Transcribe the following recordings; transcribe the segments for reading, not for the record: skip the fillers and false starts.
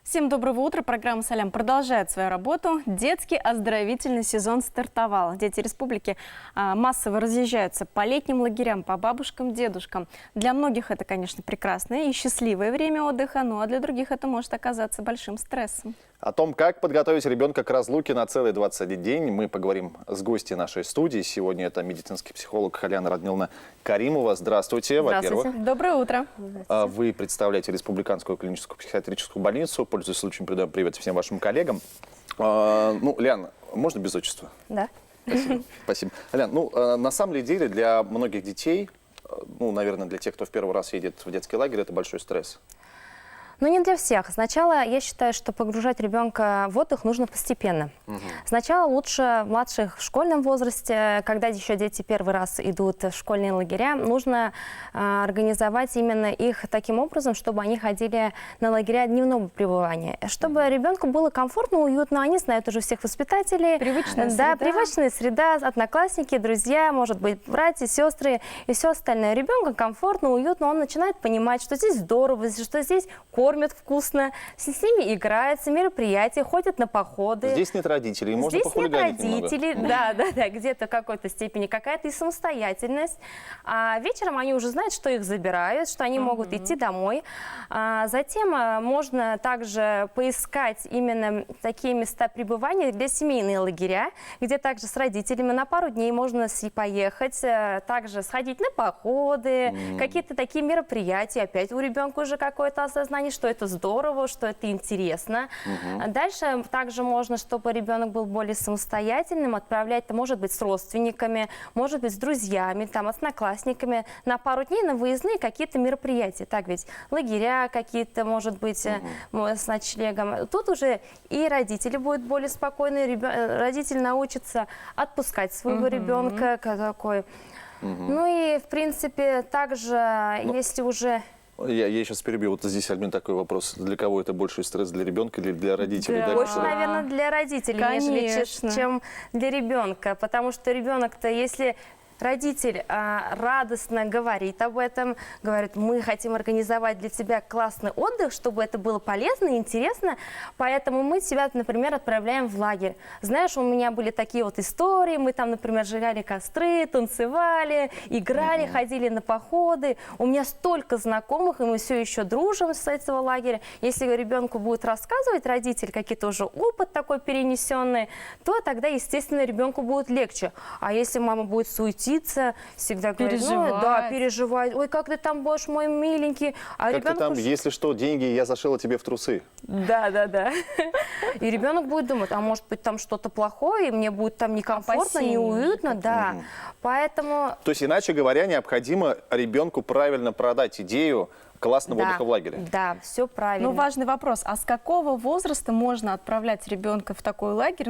Всем доброго утра. Программа «Салям» продолжает свою работу. Детский оздоровительный сезон стартовал. Дети республики массово разъезжаются по летним лагерям, по бабушкам, дедушкам. Для многих это, конечно, прекрасное и счастливое время отдыха, ну а для других это может оказаться большим стрессом. О том, как подготовить ребенка к разлуке на целый 21 день, мы поговорим с гостьей нашей студии. Сегодня это медицинский психолог Халяна Радмиловна Каримова. Здравствуйте, во-первых. Доброе утро. Вы представляете Республиканскую клиническую психиатрическую больницу. Пользуясь случаем, передаю привет всем вашим коллегам. Лян, можно без отчества? Да. Спасибо. Лян, на самом деле для многих детей, наверное, для тех, кто в первый раз едет в детский лагерь, это большой стресс. Но не для всех. Сначала я считаю, что погружать ребенка в отдых нужно постепенно. Сначала лучше в младших школьном возрасте, когда еще дети первый раз идут в школьные лагеря, нужно организовать именно их таким образом, чтобы они ходили на лагеря дневного пребывания. Чтобы ребенку было комфортно, уютно. Они знают уже всех воспитателей. Привычная среда. Да, привычная среда, одноклассники, друзья, может быть, братья, сестры и все остальное. Ребенку комфортно, уютно, он начинает понимать, что здесь здорово, что здесь кормят вкусно, с ними играются, мероприятия, ходят на походы. Здесь нет родителей, можно похулиганить немного. Здесь нет родителей, да, где-то в какой-то степени какая-то и самостоятельность. А вечером они уже знают, что их забирают, что они могут идти домой. Затем можно также поискать именно такие места пребывания, где семейные лагеря, где также с родителями на пару дней можно поехать, также сходить на походы, какие-то такие мероприятия. Опять у ребенка уже какое-то осознание, что это здорово, что это интересно. Дальше также можно, чтобы ребенок был более самостоятельным, отправлять, может быть, с родственниками, может быть, с друзьями, с одноклассниками на пару дней на выездные какие-то мероприятия. Так ведь лагеря какие-то, может быть, с ночлегом. Тут уже и родители будут более спокойны, родитель научится отпускать своего ребенка какой. Ну и, в принципе, также, если уже... Я сейчас перебью. Вот здесь, Альбин, такой вопрос. Для кого это больше стресс? Для ребенка или для родителей? Да. Больше, наверное, для родителей, нежели чем для ребенка. Потому что ребенок-то, если... Родитель радостно говорит об этом, говорит, мы хотим организовать для тебя классный отдых, чтобы это было полезно и интересно, поэтому мы тебя, например, отправляем в лагерь. Знаешь, у меня были такие вот истории, мы там, например, сжигали костры, танцевали, играли, ходили на походы. У меня столько знакомых, и мы все еще дружим с этого лагеря. Если ребенку будет рассказывать родитель какие-то уже опыт такой перенесенный, то тогда, естественно, ребенку будет легче. А если мама будет суетиться, всегда говорит, переживать. Ой, как ты там будешь, мой миленький. А как ты там, если что, деньги я зашила тебе в трусы. Да. И ребенок будет думать, а может быть там что-то плохое, и мне будет там некомфортно, неуютно, да. Поэтому... То есть, иначе говоря, необходимо ребенку правильно продать идею классного отдыха в лагере. Да, все правильно. Но важный вопрос, а с какого возраста можно отправлять ребенка в такой лагерь?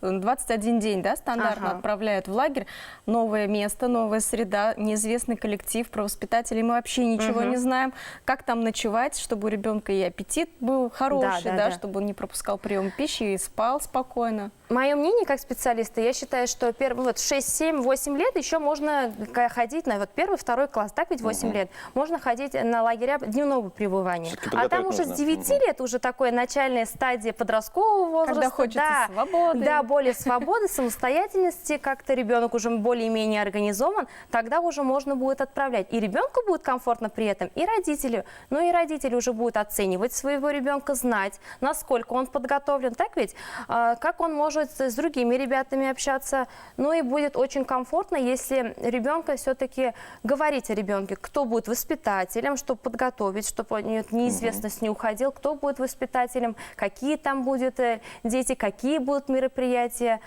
21 день, да, стандартно отправляют в лагерь. Новое место, новая среда, неизвестный коллектив, про воспитателей мы вообще ничего не знаем. Как там ночевать, чтобы у ребенка и аппетит был хороший, чтобы он не пропускал прием пищи и спал спокойно? Мое мнение, как специалиста, я считаю, что 6, 7, 8 лет еще можно ходить на первый, второй класс, так ведь 8 лет, можно ходить на лагеря дневного пребывания. А там уже с 9 лет уже такая начальная стадия подросткового возраста. Когда хочется свободы. Да, более свободы, самостоятельности, как-то ребенок уже более-менее организован, тогда уже можно будет отправлять. И ребенку будет комфортно при этом, и родителю. Но и родители уже будут оценивать своего ребенка, знать, насколько он подготовлен, так ведь, как он может с другими ребятами общаться. Ну и будет очень комфортно, если ребенка все-таки говорить о ребенке, кто будет воспитателем, чтобы подготовить, чтобы неизвестность не уходил, кто будет воспитателем, какие там будут дети, какие будут мероприятия.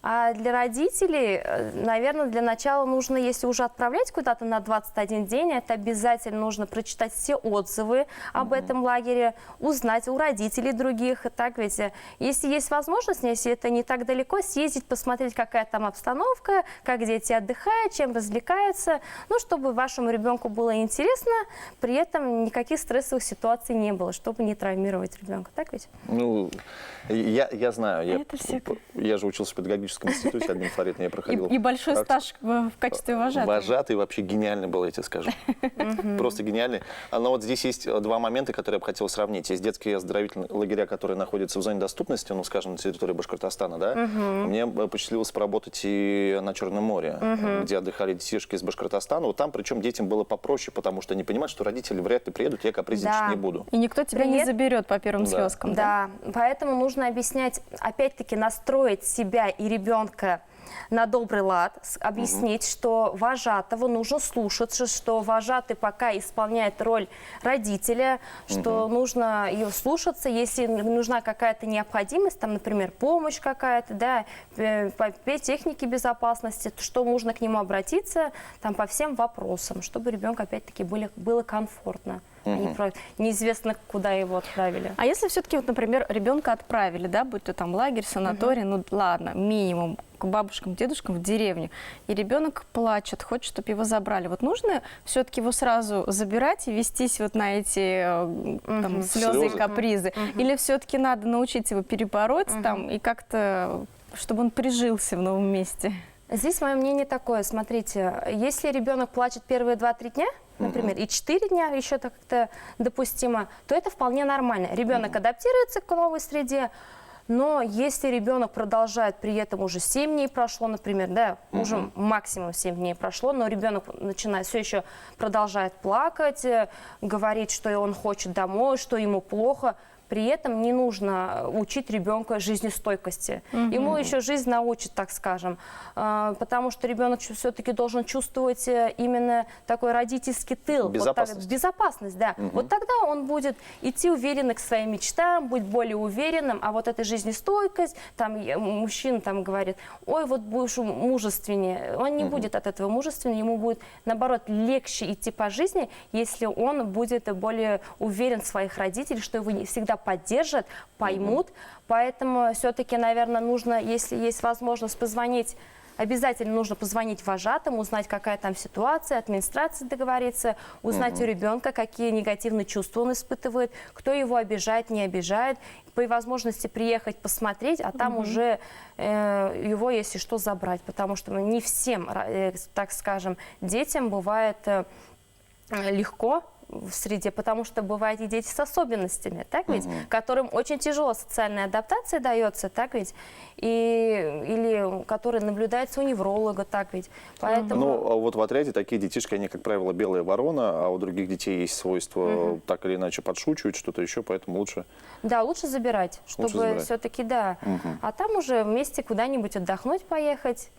А для родителей, наверное, для начала нужно, если уже отправлять куда-то на 21 день, это обязательно нужно прочитать все отзывы об этом лагере, узнать у родителей других. Так ведь, если есть возможность, если это не так далеко, съездить, посмотреть, какая там обстановка, как дети отдыхают, чем развлекаются, чтобы вашему ребенку было интересно, при этом никаких стрессовых ситуаций не было, чтобы не травмировать ребенка. Так ведь? Я знаю, я же учился в педагогическом педагогическом институте Альбина Фаритовна я проходил. И большой практику. стаж в качестве вожатого. Вожатый вообще гениальный был, я тебе скажу. Просто гениальный. Но вот здесь есть два момента, которые я бы хотел сравнить. Есть детские оздоровительные лагеря, которые находятся в зоне доступности, ну, скажем, на территории Башкортостана, да. Мне посчастливилось поработать и на Черном море, где отдыхали детишки из Башкортостана. Вот там, причем, детям было попроще, потому что они понимают, что родители вряд ли приедут, я капризничать не буду. И никто тебя не заберет по первым слезкам, да? Да, поэтому нужно объяснять, опять-таки, настроить себя и ребенка на добрый лад, объяснить, что вожатого нужно слушаться, что вожатый пока исполняет роль родителя, что нужно ее слушаться, если нужна какая-то необходимость, там, например, помощь какая-то, да, по технике безопасности, то что нужно к нему обратиться там, по всем вопросам, чтобы ребенку опять-таки было комфортно. Неизвестно, куда его отправили. А если все-таки, вот, например, ребенка отправили, да, будь то там лагерь, санаторий, ну ладно, минимум, к бабушкам, дедушкам в деревню, и ребенок плачет, хочет, чтобы его забрали. Вот нужно все-таки его сразу забирать и вестись вот на эти там, слезы и капризы? Или все-таки надо научить его перебороть там и как-то, чтобы он прижился в новом месте? Здесь мое мнение такое, смотрите, если ребенок плачет первые 2-3 дня, например, и 4 дня еще как-то допустимо, то это вполне нормально. Ребенок адаптируется к новой среде, но если ребенок продолжает, при этом уже 7 дней прошло, например, да, уже максимум 7 дней прошло, но ребенок начинает все еще продолжает плакать, говорить, что он хочет домой, что ему плохо. При этом не нужно учить ребенка жизнестойкости. Ему еще жизнь научит, так скажем. Потому что ребенок все-таки должен чувствовать именно такой родительский тыл. Безопасность. Безопасность, да. Вот тогда он будет идти уверенно к своим мечтам, быть более уверенным. А вот эта жизнестойкость, там мужчина там говорит, ой, вот будешь мужественнее. Он не будет от этого мужественнее, ему будет, наоборот, легче идти по жизни, если он будет более уверен в своих родителях, что его всегда поддержат, поймут. Поэтому все-таки, наверное, нужно, если есть возможность позвонить, обязательно нужно позвонить вожатому, узнать, какая там ситуация, администрации договориться, узнать у ребенка, какие негативные чувства он испытывает, кто его обижает, не обижает. По возможности приехать, посмотреть, а там уже его, если что, забрать. Потому что не всем, так скажем, детям бывает легко в среде, потому что бывают и дети с особенностями, так ведь, которым очень тяжело социальная адаптация дается, так ведь, или которые наблюдаются у невролога, так ведь. Поэтому... Ну, а вот в отряде такие детишки, они, как правило, белая ворона, а у других детей есть свойство так или иначе подшучивать, что-то еще, поэтому лучше... Да, лучше забирать, чтобы все-таки, да. А там уже вместе куда-нибудь отдохнуть поехать,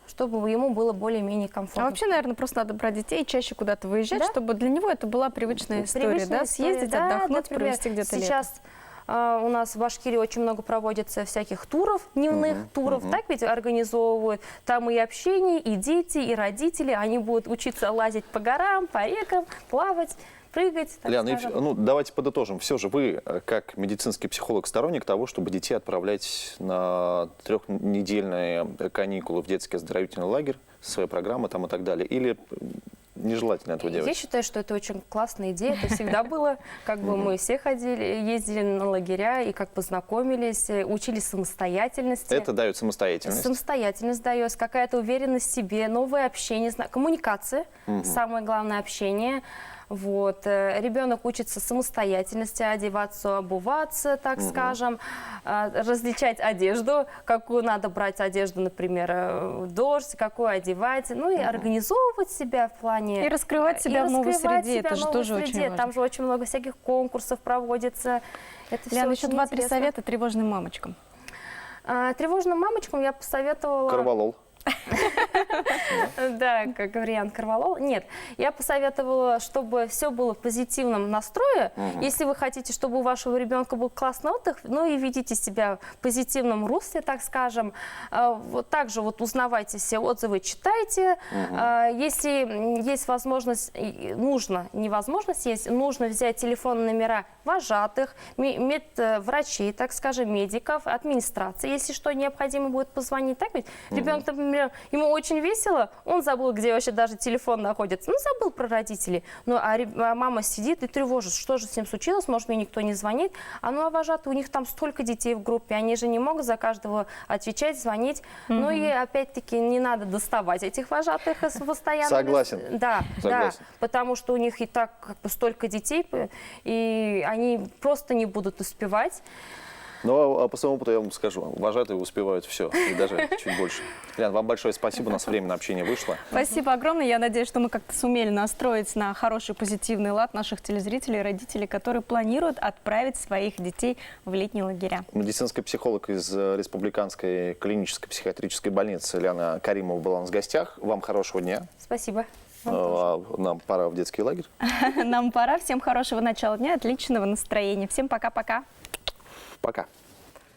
чтобы ему было более-менее комфортно. А вообще, наверное, просто надо брать детей и чаще куда-то выезжать, чтобы для него это была привычная история, да? Съездить, отдохнуть, например, провести где-то лето. Сейчас у нас в Башкирии очень много проводится всяких туров, дневных туров, так ведь организовывают. Там и общение, и дети, и родители, они будут учиться лазить по горам, по рекам, плавать, прыгать. Ляна, ну, давайте подытожим. Все же вы, как медицинский психолог, сторонник того, чтобы детей отправлять на 3-недельные каникулы в детский оздоровительный лагерь, своя программа там и так далее, или нежелательно этого делать? Я считаю, что это очень классная идея, это всегда было, как бы мы все ходили, ездили на лагеря и как познакомились, учились самостоятельности. Это дает самостоятельность? Самостоятельность дает, какая-то уверенность в себе, новое общение, коммуникация, самое главное общение. Вот. Ребенок учится самостоятельности, одеваться, обуваться, так скажем, различать одежду, какую надо брать одежду, например, в дождь, какую одевать, ну и организовывать себя в плане... И раскрывать себя в новой среде, это же тоже очень важно. Там же очень много всяких конкурсов проводится. Ляна, еще 2-3 совета тревожным мамочкам. Тревожным мамочкам я посоветовала... Корвалол. Да, как вариант корвалол. Нет, я посоветовала, чтобы все было в позитивном настрое. Если вы хотите, чтобы у вашего ребенка был классный отдых, ну и ведите себя в позитивном русле, так скажем. Вот также вот узнавайте все отзывы, читайте. Если есть возможность, нужно, не возможность есть, нужно взять телефонные номера вожатых, медврачей, так скажем, медиков, администрации. Если что необходимо будет позвонить, так ведь ребенок, например, ему очень весело, забыла, он забыл, где вообще даже телефон находится. Ну, забыл про родителей. Ну, а мама сидит и тревожит, что же с ним случилось, может, мне никто не звонит. А ну, а вожатые, у них там столько детей в группе, они же не могут за каждого отвечать, звонить. Ну, и опять-таки не надо доставать этих вожатых постоянно. Согласен. Да, Согласен. да, потому что у них и так как бы столько детей, и они просто не будут успевать. Но по своему опыту я вам скажу, вожатые успевают все, и даже чуть больше. Лен, вам большое спасибо, у нас время на общение вышло. Спасибо огромное. Я надеюсь, что мы как-то сумели настроить на хороший позитивный лад наших телезрителей и родителей, которые планируют отправить своих детей в летние лагеря. Медицинский психолог из Республиканской клинической психиатрической больницы Лена Каримова была у нас в гостях. Вам хорошего дня. Спасибо. Нам пора в детский лагерь. Нам пора. Всем хорошего начала дня, отличного настроения. Всем пока-пока. Пока.